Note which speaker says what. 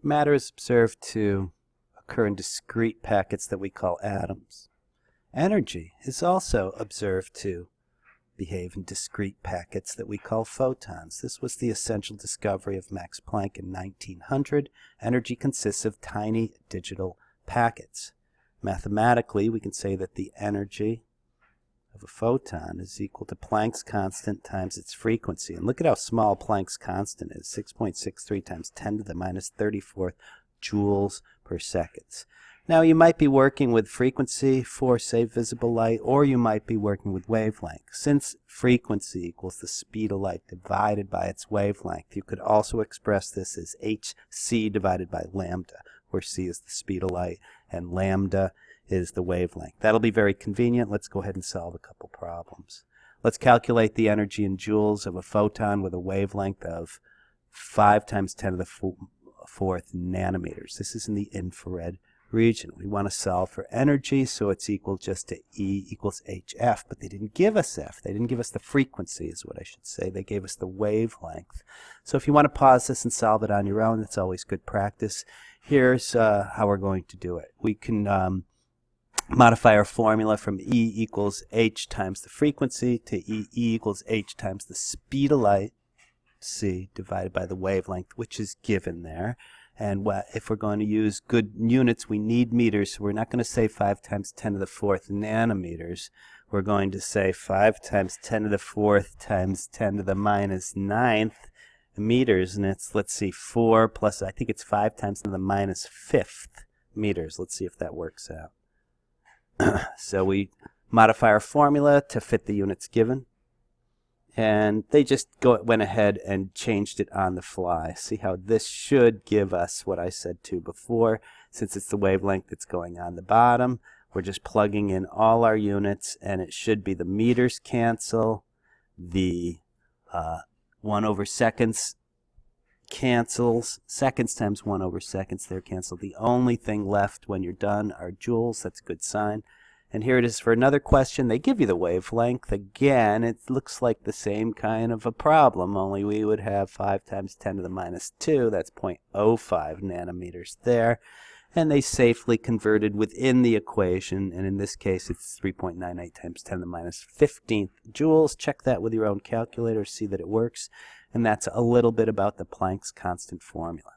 Speaker 1: Matter is observed to occur in discrete packets that we call atoms. Energy is also observed to behave in discrete packets that we call photons. This was the essential discovery of Max Planck in 1900. Energy consists of tiny digital packets. Mathematically, we can say that the energy of a photon is equal to Planck's constant times its frequency. And look at how small Planck's constant is, 6.63 times 10 to the minus 34th joules per second. Now you might be working with frequency for, say, visible light, or you might be working with wavelength. Since frequency equals the speed of light divided by its wavelength, you could also express this as hc divided by lambda, where c is the speed of light and lambda is the wavelength. That'll be very convenient. Let's go ahead and solve a couple problems. Let's calculate the energy in joules of a photon with a wavelength of 5 times 10 to the 4th nanometers. This is in the infrared region. We want to solve for energy, so it's equal just to E equals HF, but they didn't give us F. They didn't give us the frequency is what I should say. They gave us the wavelength. So if you want to pause this and solve it on your own, that's always good practice. Here's how we're going to do it. We can modify our formula from E equals H times the frequency to E equals H times the speed of light, c, divided by the wavelength, which is given there. And if we're going to use good units, we need meters, so we're not going to say 5 times 10 to the 4th nanometers. We're going to say 5 times 10 to the 4th times 10 to the minus 9th meters, and it's, let's see, 4 plus, I think it's 5 times 10 to the minus 5th meters. Let's see if that works out. So we modify our formula to fit the units given. And they just went ahead and changed it on the fly. See how this should give us what I said to before. Since it's the wavelength that's going on the bottom, we're just plugging in all our units, and it should be the meters cancel, the 1 over seconds cancels, seconds times 1 over seconds there cancel. The only thing left when you're done are joules. That's a good sign. And here it is for another question. They give you the wavelength. Again, it looks like the same kind of a problem, only we would have 5 times 10 to the minus 2. That's 0.05 nanometers there. And they safely converted within the equation, and in this case it's 3.98 times 10 to the minus 15th joules. Check that with your own calculator, see that it works. And that's a little bit about the Planck's constant formula.